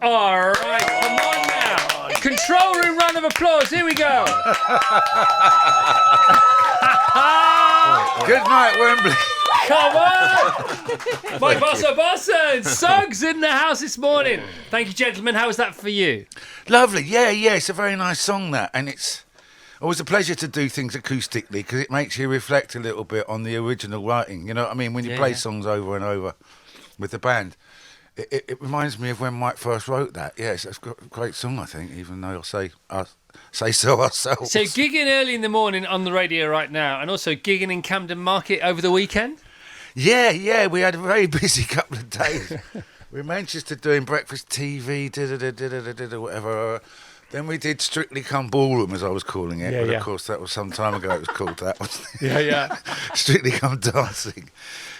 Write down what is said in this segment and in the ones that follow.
All right, come on now. Control room round of applause. Here we go. Good night, Wembley. Come on. Mike Bossa and Suggs in the house this morning. Thank you, gentlemen. How was that for you? Lovely. Yeah. It's a very nice song, that. And it's always a pleasure to do things acoustically because it makes you reflect a little bit on the original writing. You know what I mean? When you play songs over and over with the band. It reminds me of when Mike first wrote that. Yes, it's a great song, I think, even though I'll say so ourselves. So gigging early in the morning on the radio right now and also gigging in Camden Market over the weekend? Yeah, we had a very busy couple of days. We were Manchester doing breakfast TV, whatever. Then we did Strictly Come Ballroom, as I was calling it. But of course, that was some time ago it was called that, wasn't it? Yeah. Strictly Come Dancing.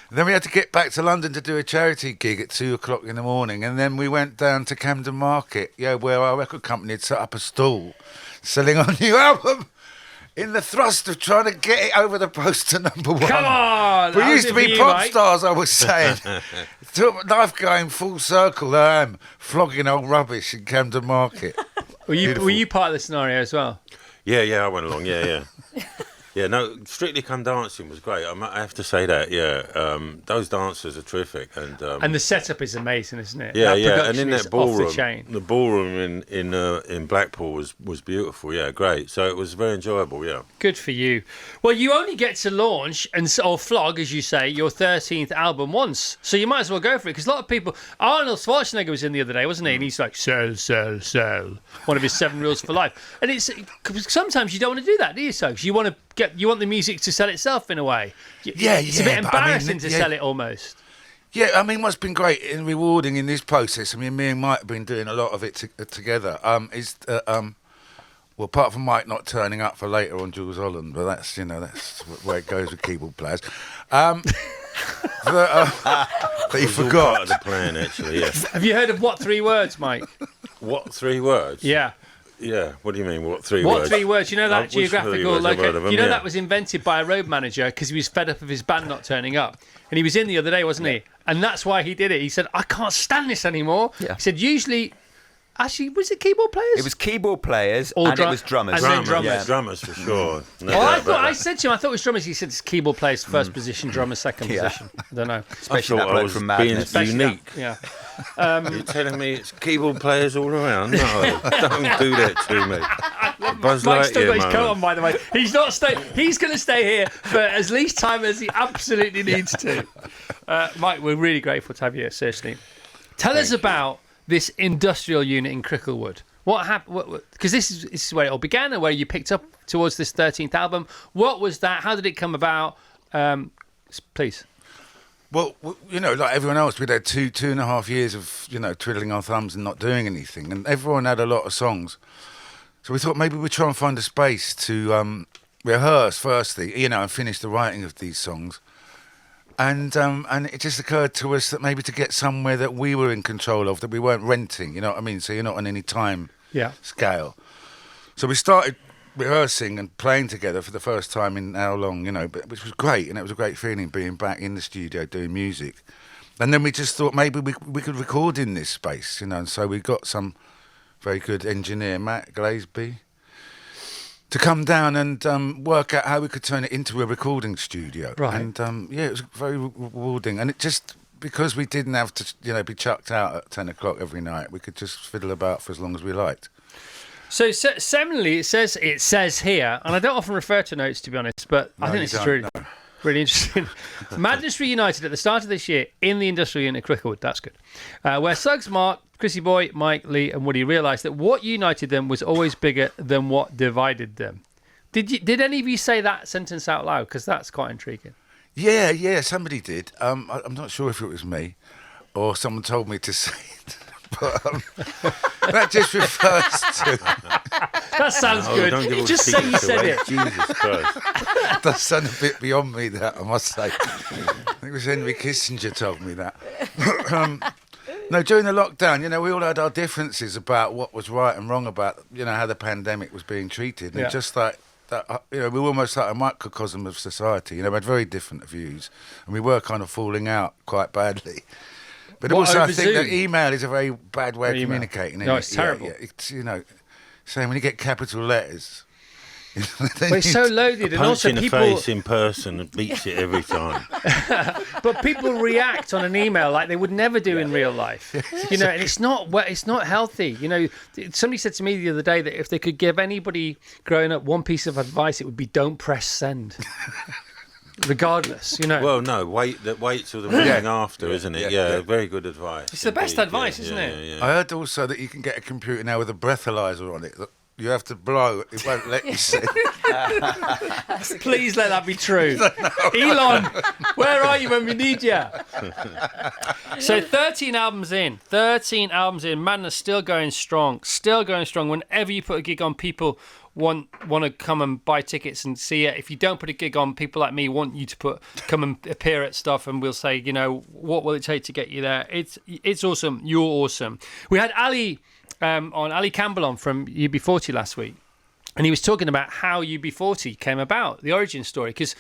And then we had to get back to London to do a charity gig at 2:00 in the morning. And then we went down to Camden Market, where our record company had set up a stall selling our new album in the thrust of trying to get it over the post to number 1. Come on! We used to be pop stars, I was saying. Life going full circle. I am flogging old rubbish in Camden Market. Were you part of the scenario as well? Yeah, I went along, yeah. Yeah, no, Strictly Come Dancing was great. I have to say that, yeah. Those dancers are terrific. And the setup is amazing, isn't it? Yeah, and in that ballroom, the ballroom in Blackpool was beautiful, yeah, great. So it was very enjoyable, yeah. Good for you. Well, you only get to launch or flog, as you say, your 13th album once. So you might as well go for it, because a lot of people... Arnold Schwarzenegger was in the other day, wasn't he? And he's like, sell. One of his 7 rules for life. And it's sometimes you don't want to do that, do you, Suggs? You want the music to sell itself in a way. It's a bit embarrassing to sell it almost. Yeah, I mean, what's been great and rewarding in this process, I mean, me and Mike have been doing a lot of it together, is well, apart from Mike not turning up for later on Jules Holland, but that's where it goes with keyboard players. But he forgot. Part of the plan, actually, yeah. Have you heard of What 3 Words, Mike? What 3 words? Yeah. Yeah, what do you mean, what 3 words? What 3 words? You know that geographical location? You know yeah. that was invented by a road manager because he was fed up of his band not turning up. And he was in the other day, wasn't he? And that's why he did it. He said, I can't stand this anymore. Yeah. He said, usually... Actually, was it keyboard players? It was keyboard players it was drummers. Drummers for sure. No, I said to him, I thought it was drummers. He said it's keyboard players first position, drummers second position. I don't know. Especially that bloke from Madness. Being unique. Yeah. You're telling me it's keyboard players all around? No, don't do that to me. Buzz Mike's still got his moment. coat on, by the way. He's not staying. He's going to stay here for as least time as he absolutely needs to. Mike, we're really grateful to have you here, seriously. Tell us about this industrial unit in Cricklewood. What happened? Because this is where it all began, and where you picked up towards this 13th album. What was that? How did it come about? Please. Well, like everyone else, we'd had two and a half years of, twiddling our thumbs and not doing anything. And everyone had a lot of songs. So we thought maybe we'd try and find a space to rehearse firstly, and finish the writing of these songs. And it just occurred to us that maybe to get somewhere that we were in control of, that we weren't renting, you know what I mean? So you're not on any time scale. So we started rehearsing and playing together for the first time in how long, which was great. And it was a great feeling being back in the studio doing music. And then we just thought maybe we could record in this space, and so we got some very good engineer, Matt Glasby, to come down and work out how we could turn it into a recording studio. Right. And, it was very rewarding. And it just, because we didn't have to, be chucked out at 10 o'clock every night, we could just fiddle about for as long as we liked. So seminally, it says here, and I don't often refer to notes, to be honest, but I think this is really interesting. Madness reunited at the start of this year in the industrial unit at Cricklewood. That's good. Where Suggs, Mark, Chrissy Boy, Mike, Lee and Woody realised that what united them was always bigger than what divided them. Did any of you say that sentence out loud? Because that's quite intriguing. Yeah, somebody did. I'm not sure if it was me or someone told me to say it. But that just refers to... That sounds good. Just say you said it. Jesus Christ. That sounds a bit beyond me, that, I must say. I think it was Henry Kissinger told me that. No, during the lockdown, we all had our differences about what was right and wrong about, how the pandemic was being treated. And just like that, we were almost like a microcosm of society. We had very different views. And we were kind of falling out quite badly. But also, I think that email is a very bad way of communicating. No, it's terrible. Yeah. It's, saying when you get capital letters. Well, it's so loaded, and also in people. The face in person beats it every time. But people react on an email like they would never do in real life, and it's not healthy. Somebody said to me the other day that if they could give anybody growing up one piece of advice, it would be don't press send. Regardless, Well, no, wait till the morning after, isn't it? Yeah, very good advice. It's the best advice, isn't it? Yeah. I heard also that you can get a computer now with a breathalyzer on it. You have to blow. It won't let you send. Please let that be true. Elon, where are you when we need you? So 13 albums in. Madness still going strong. Whenever you put a gig on, people want to come and buy tickets and see it. If you don't put a gig on, people like me want you to come and appear at stuff, and we'll say, what will it take to get you there? It's awesome. You're awesome. We had Ali Campbell on from UB40 last week, and he was talking about how UB40 came about, the origin story, because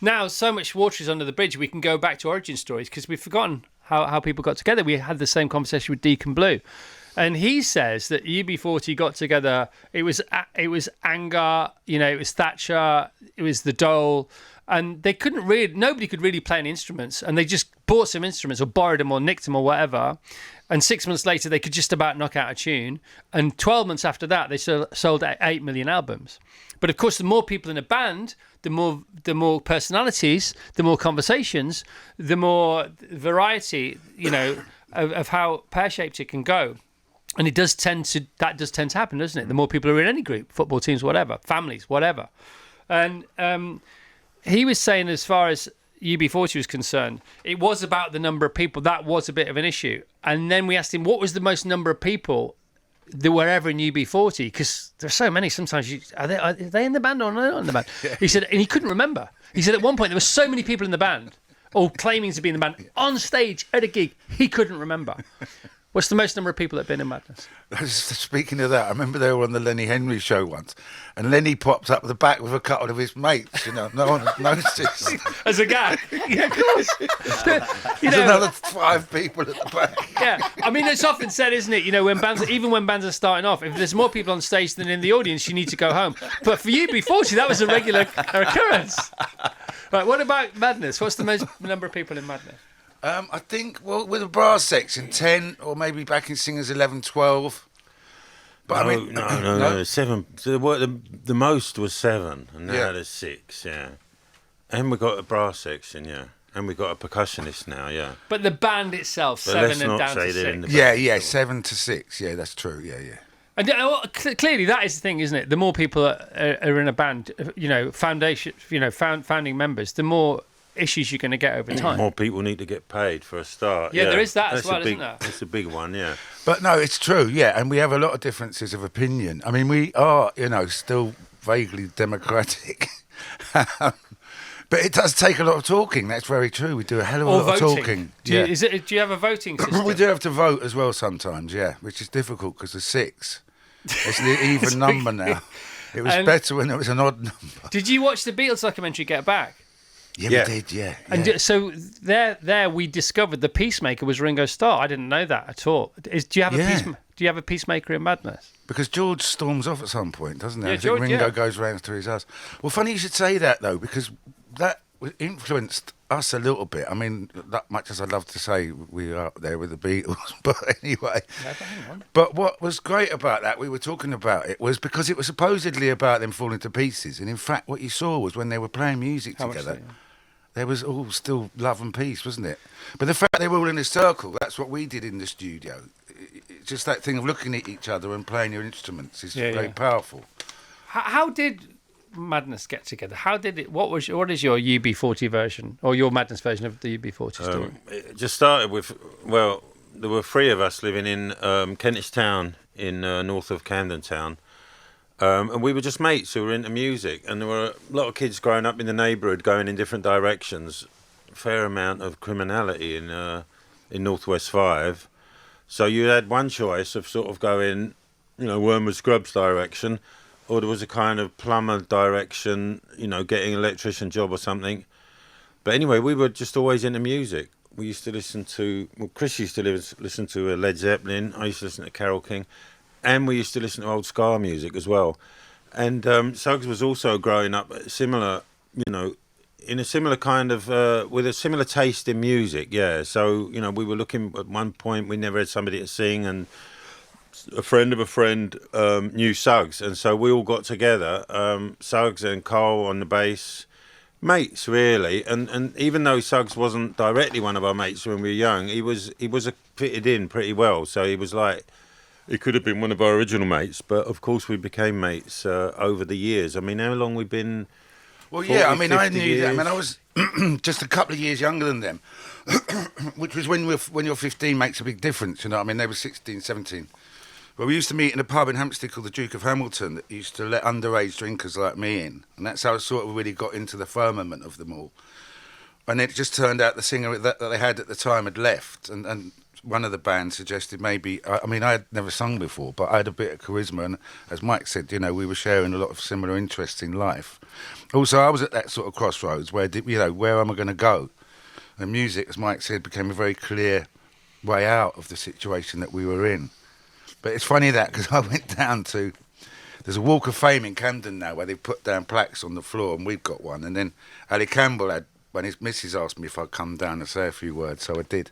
now so much water is under the bridge, we can go back to origin stories because we've forgotten how people got together. We had the same conversation with Deacon Blue, and he says that UB40 got together. It was Angar, it was Thatcher, it was the Dole, and nobody could really play any instruments, and they just bought some instruments or borrowed them or nicked them or whatever. And 6 months later, they could just about knock out a tune. And 12 months after that, they sold 8 million albums. But of course, the more people in a band, the more personalities, the more conversations, the more variety, of how pear-shaped it can go. And that does tend to happen, doesn't it? The more people are in any group, football teams, whatever, families, whatever. And he was saying, as far as UB40 was concerned, it was about the number of people. That was a bit of an issue. And then we asked him, what was the most number of people that were ever in UB40? Because there's so many. Sometimes are they in the band or not in the band? He said, and he couldn't remember. He said at one point there were so many people in the band, all claiming to be in the band, on stage at a gig, he couldn't remember. What's the most number of people that have been in Madness? Speaking of that, I remember they were on the Lenny Henry show once, and Lenny popped up the back with a couple of his mates. No one noticed. As a gag. Yeah, of course. There's another 5 people at the back. Yeah, I mean, it's often said, isn't it? When bands are starting off, if there's more people on stage than in the audience, you need to go home. But for UB40, that was a regular occurrence. Right, what about Madness? What's the most number of people in Madness? I think, with a brass section, 10, or maybe backing singers 11, 12. But no, 7. So the most was 7, and now there's 6, yeah. And we got a brass section, yeah. And we got a percussionist now, yeah. But the band itself, 7 and down to 6. Yeah, 7 to 6. Yeah, that's true. Yeah. And clearly, that is the thing, isn't it? The more people are in a band, founding members, the more issues you're going to get over time. More people need to get paid for a start. Yeah, there is that as well, isn't there? It's a big one, yeah. But no, it's true, yeah, and we have a lot of differences of opinion. I mean, we are, still vaguely democratic. But it does take a lot of talking. That's very true. We do a hell of a lot of talking. Do you have a voting system? We do have to vote as well sometimes, yeah, which is difficult because there's 6. It's an even number now. It was better when it was an odd number. Did you watch the Beatles documentary Get Back? Yeah, we did, yeah. And so there we discovered the peacemaker was Ringo Starr. I didn't know that at all. Do you have a peacemaker in Madness? Because George storms off at some point, doesn't he? Yeah, I think Ringo goes round to his house. Well, funny you should say that, though, because that influenced us a little bit. I mean, that much as I'd love to say we are up there with the Beatles, but anyway. Yeah, but hang on. But what was great about that, we were talking about it, was because it was supposedly about them falling to pieces. And in fact, what you saw was when they were playing music together, there was all still love and peace, wasn't it? But the fact they were all in a circle, that's what we did in the studio. It's just that thing of looking at each other and playing your instruments is very powerful. How did Madness get together? How did it? What is your UB40 version or your Madness version of the UB40 story? It just started with, there were 3 of us living in Kentish Town in north of Camden Town. And we were just mates who were into music, and there were a lot of kids growing up in the neighbourhood going in different directions. A fair amount of criminality in Northwest 5. So you had one choice of sort of going, Wormwood Scrubs direction, or there was a kind of plumber direction, getting an electrician job or something. But anyway, we were just always into music, we used to listen to. Well, Chris used to listen to Led Zeppelin. I used to listen to Carole King, and we used to listen to old ska music as well. And Suggs was also growing up similar, in a similar kind of with a similar taste in music. Yeah. So we were looking at one point. We never had somebody to sing, and a friend of a friend knew Suggs, and so we all got together. Suggs and Carl on the bass. Mates, really, and even though Suggs wasn't directly one of our mates when we were young, he was fitted in pretty well. So he was like, he could have been one of our original mates, but of course we became mates over the years. I mean, how long we've been? Well, 40, yeah, I mean, I knew years? them, and I was just a couple of years younger than them, which was when you're 15 makes a big difference. You know what I mean? They were 16, 17. Well, we used to meet in a pub in Hampstead called the Duke of Hamilton that used to let underage drinkers like me in. And that's how I sort of really got into the firmament of them all. And it just turned out the singer that they had at the time had left. And one of the bands suggested maybe, I mean, I had never sung before, but I had a bit of charisma. And as Mike said, we were sharing a lot of similar interests in life. Also, I was at that sort of crossroads where, where am I going to go? And music, as Mike said, became a very clear way out of the situation that we were in. But it's funny that, because I went down to... There's a Walk of Fame in Camden now where they put down plaques on the floor, and we've got one. And then Ali Campbell had... When his missus asked me if I'd come down and say a few words, so I did.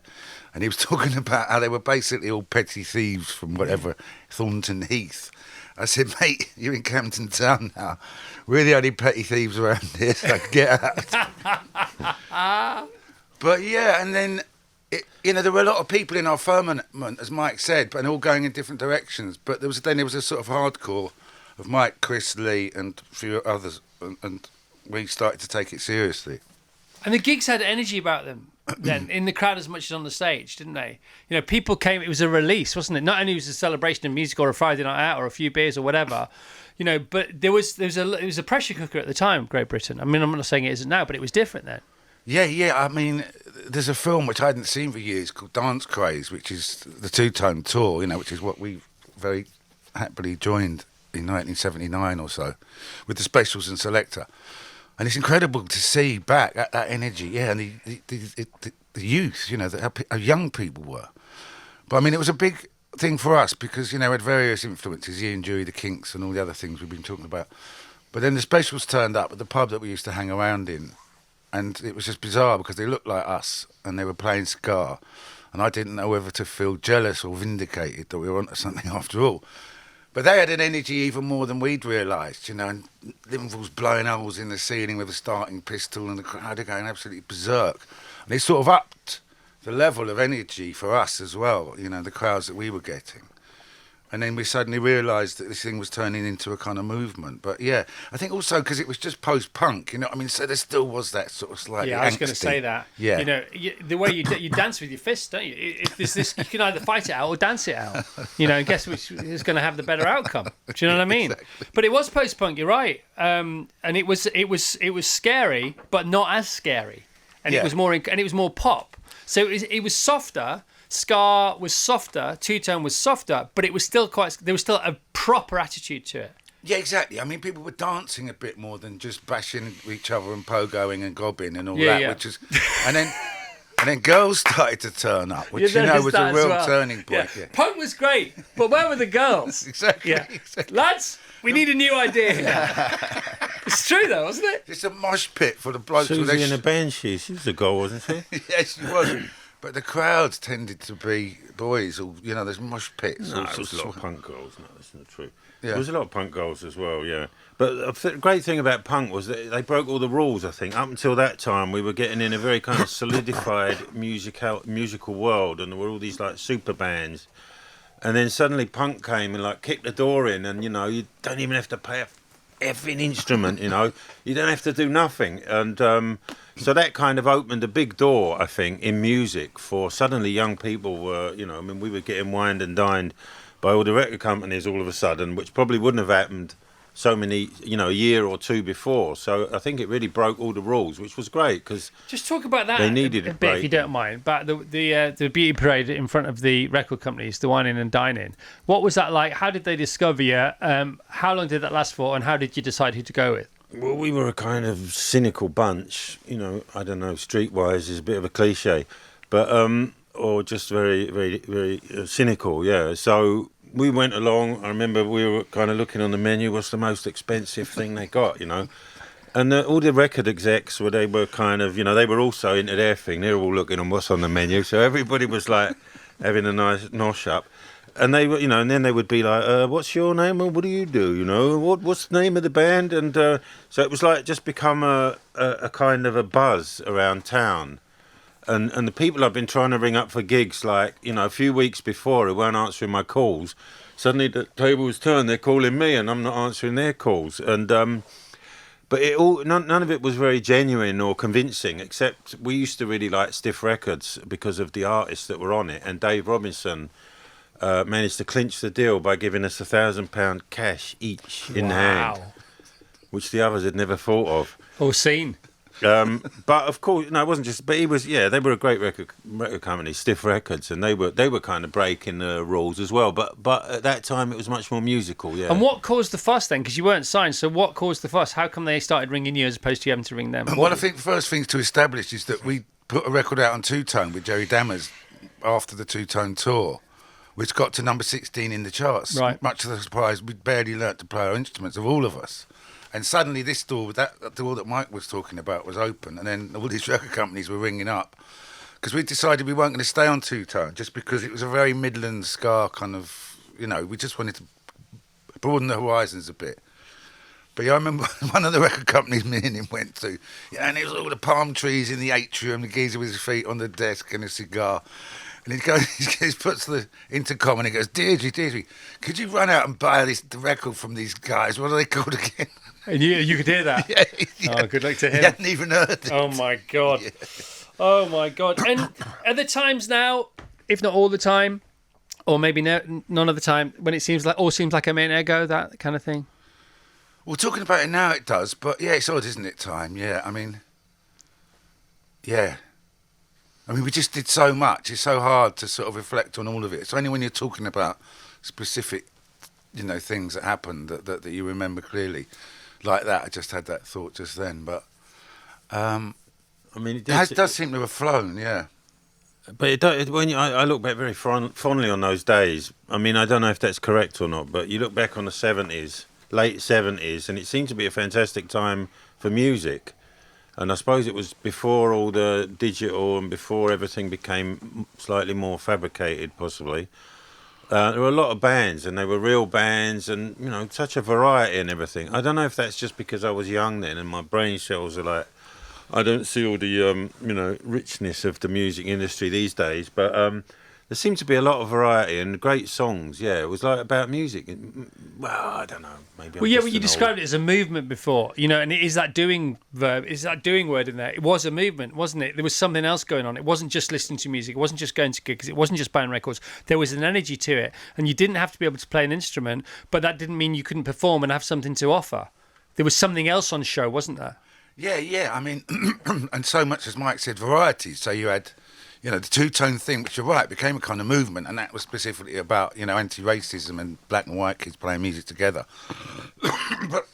And he was talking about how they were basically all petty thieves from whatever, Thornton Heath. I said, mate, you're in Camden Town now. We're the only petty thieves around here, so get out. But yeah, and then... there were a lot of people in our firmament, as Mike said, and all going in different directions. But there was a sort of hardcore of Mike, Chris, Lee, and a few others, and we started to take it seriously. And the gigs had energy about them then, in the crowd as much as on the stage, didn't they? People came. It was a release, wasn't it? Not only was it a celebration of music or a Friday night out or a few beers or whatever, but it was a pressure cooker at the time, Great Britain. I mean, I'm not saying it isn't now, but it was different then. Yeah. I mean, there's a film which I hadn't seen for years called Dance Craze, which is the two-tone tour, which is what we very happily joined in 1979 or so, with the Specials and Selector. And it's incredible to see back that energy, and the youth, how young people were. But I mean, it was a big thing for us because, we had various influences, Ian Dury, the Kinks, and all the other things we've been talking about. But then the Specials turned up at the pub that we used to hang around in. And it was just bizarre because they looked like us and they were playing ska. And I didn't know whether to feel jealous or vindicated that we were onto something after all. But they had an energy even more than we'd realised, and Linval's blowing holes in the ceiling with a starting pistol and the crowd are going absolutely berserk. And it sort of upped the level of energy for us as well, the crowds that we were getting. And then we suddenly realised that this thing was turning into a kind of movement. But yeah, I think also because it was just post-punk, so there still was that sort of slightly I was going to say that. Yeah. The way you dance with your fists, don't you? If there's this, you can either fight it out or dance it out. And guess which is going to have the better outcome. Do you know what I mean? Exactly. But it was post-punk, you're right. And it was scary, but not as scary. And it was more pop. So it was softer. Ska was softer, two-tone was softer, but it was still there was still a proper attitude to it. Yeah, exactly. I mean, people were dancing a bit more than just bashing each other and pogoing and gobbing and all that, which is, and then girls started to turn up, which was a real turning point. Yeah. Punk was great, but where were the girls? Exactly. Lads, we need a new idea here. It's true though, wasn't it? It's a mosh pit for the blokes. Susie in a banshee, she was a girl, wasn't she? Yes, she was. But the crowds tended to be boys, or there's mosh pits. No, there was a lot of punk girls. No, that's not true. Yeah. There was a lot of punk girls as well, yeah. But the great thing about punk was that they broke all the rules, I think. Up until that time, we were getting in a very kind of solidified musical world, and there were all these super bands. And then suddenly punk came and kicked the door in, and you don't even have to play a effing instrument, you don't have to do nothing. And so that kind of opened a big door, I think, in music for suddenly young people were, we were getting wined and dined by all the record companies all of a sudden, which probably wouldn't have happened so many, a year or two before. So I think it really broke all the rules, which was great because just talk about that they needed a bit, if you don't mind. About the beauty parade in front of the record companies, the wining and dining. What was that like? How did they discover you? How long did that last for? And how did you decide who to go with? Well, we were a kind of cynical bunch, I don't know, streetwise is a bit of a cliche. but or just very, very, very cynical. Yeah. So we went along. I remember we were kind of looking on the menu. What's the most expensive thing they got? And all the record execs they were kind of they were also into their thing. They were all looking on what's on the menu. So everybody was like having a nice nosh up. And they were, and then they would be like, "What's your name? And what do you do? What's the name of the band?" And so it was like just become a kind of a buzz around town. And the people I've been trying to ring up for gigs, like a few weeks before, who weren't answering my calls. Suddenly the table was turned. They're calling me, and I'm not answering their calls. And but none of it was very genuine or convincing. Except we used to really like Stiff Records because of the artists that were on it, and Dave Robinson. Managed to clinch the deal by giving us £1,000 cash each in hand, which the others had never thought of or seen. But of course, it wasn't just. But he was. Yeah, they were a great record company, Stiff Records, and they were kind of breaking the rules as well. But at that time, it was much more musical. Yeah. And what caused the fuss then? Because you weren't signed. So what caused the fuss? How come they started ringing you as opposed to you having to ring them? Well, I think the first thing to establish is that we put a record out on Two Tone with Jerry Dammers after the Two Tone tour, which got to number 16 in the charts. Right. Much to the surprise, we'd barely learnt to play our instruments, of all of us. And suddenly this door, that door that Mike was talking about, was open. And then all these record companies were ringing up. Because we decided we weren't going to stay on Two Tone, just because it was a very Midland ska kind of, we just wanted to broaden the horizons a bit. But yeah, I remember one of the record companies me and him went to, and it was all the palm trees in the atrium, the geezer with his feet on the desk and a cigar. And he puts the intercom and he goes, Deirdre, could you run out and buy the record from these guys? What are they called again? And you could hear that? Yeah. Oh, good luck to him. He hadn't even heard it. Oh, my God. Yeah. Oh, my God. And are there times now, if not all the time, or maybe none of the time, when it seems like a minute ago, that kind of thing? Well, talking about it now, it does. But, yeah, it's odd, isn't it, time? Yeah, I mean, yeah. We just did so much. It's so hard to sort of reflect on all of it. It's only when you're talking about specific, things that happened that you remember clearly. Like that, I just had that thought just then. But, it does seem to have flown, yeah. But I look back very fondly on those days. I don't know if that's correct or not, but you look back on the 70s, late 70s, and it seemed to be a fantastic time for music. And I suppose it was before all the digital and before everything became slightly more fabricated, possibly. There were a lot of bands, and they were real bands, and such a variety and everything. I don't know if that's just because I was young then, and my brain cells are like, I don't see all the richness of the music industry these days, but there seemed to be a lot of variety and great songs. Yeah, it was like about music. Well, I don't know. Maybe. Well, you described it as a movement before, and it is that doing verb, is that doing word in there. It was a movement, wasn't it? There was something else going on. It wasn't just listening to music. It wasn't just going to gigs. It wasn't just buying records. There was an energy to it, and you didn't have to be able to play an instrument, but that didn't mean you couldn't perform and have something to offer. There was something else on show, wasn't there? Yeah. And so much, as Mike said, variety. So you had, the two-tone thing, which you're right, became a kind of movement, and that was specifically about, anti-racism and black and white kids playing music together. But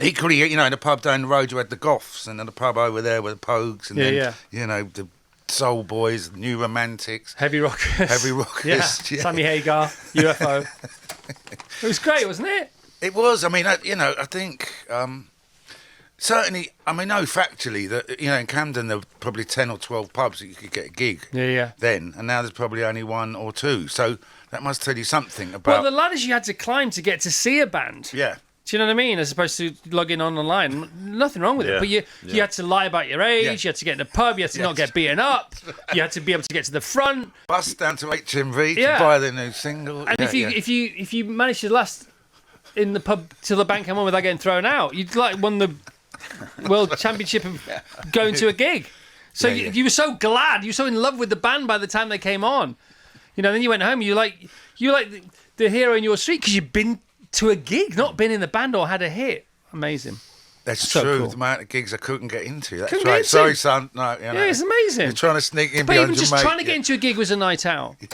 equally, in a pub down the road, you had the Goths, and then the pub over there were the Pogues, and the Soul Boys, New Romantics. Heavy Rockers. Yeah. Sammy Hagar, UFO. It was great, wasn't it? It was. I think... certainly, factually, that in Camden there were probably 10 or 12 pubs that you could get a gig. Yeah. Then, and now there's probably only one or two. So that must tell you something about. Well, the ladders you had to climb to get to see a band. Yeah. Do you know what I mean? As opposed to logging on online, nothing wrong with it. But you had to lie about your age. You had to get in a pub. You had to not get beaten up. You had to be able to get to the front. Bus down to HMV to buy their new single. And if you managed to last in the pub till the band came on without getting thrown out, you'd won the World Championship of going to a gig. So you were so glad, you were so in love with the band by the time they came on. Then you went home, you like the hero in your street because you'd been to a gig, not been in the band or had a hit. Amazing. That's so true. Cool. The amount of gigs I couldn't get into. That's couldn't right. Sorry, son. No, Yeah, it's amazing. You're trying to sneak in but behind even your just mate. trying to get into a gig was a night out. Yeah.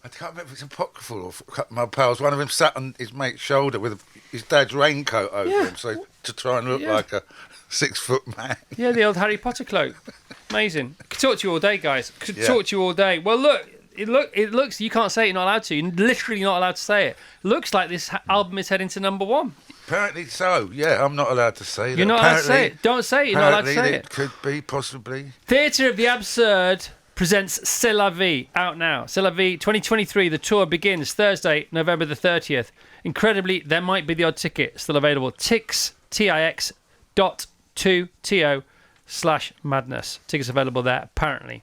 I can't remember if it's apocryphal or a couple of my pals. One of them sat on his mate's shoulder with his dad's raincoat over him, so to try and look like a 6 foot man. Yeah, the old Harry Potter cloak. Amazing. Could talk to you all day, guys. Could Yeah. talk to you all day. Well, look. It looks. You can't say it. You're not allowed to. You're literally not allowed to say it. Looks like this album is heading to number 1. Apparently so. Yeah, I'm not allowed to say that. You're not allowed to say it. Don't say it. You're not allowed to say it. Could be, possibly. Theatre of the Absurd presents C'est la Vie, out now. C'est la Vie 2023. The tour begins Thursday, November the 30th. Incredibly, there might be the odd ticket still available. Tix.to/madness. Tickets available there, apparently.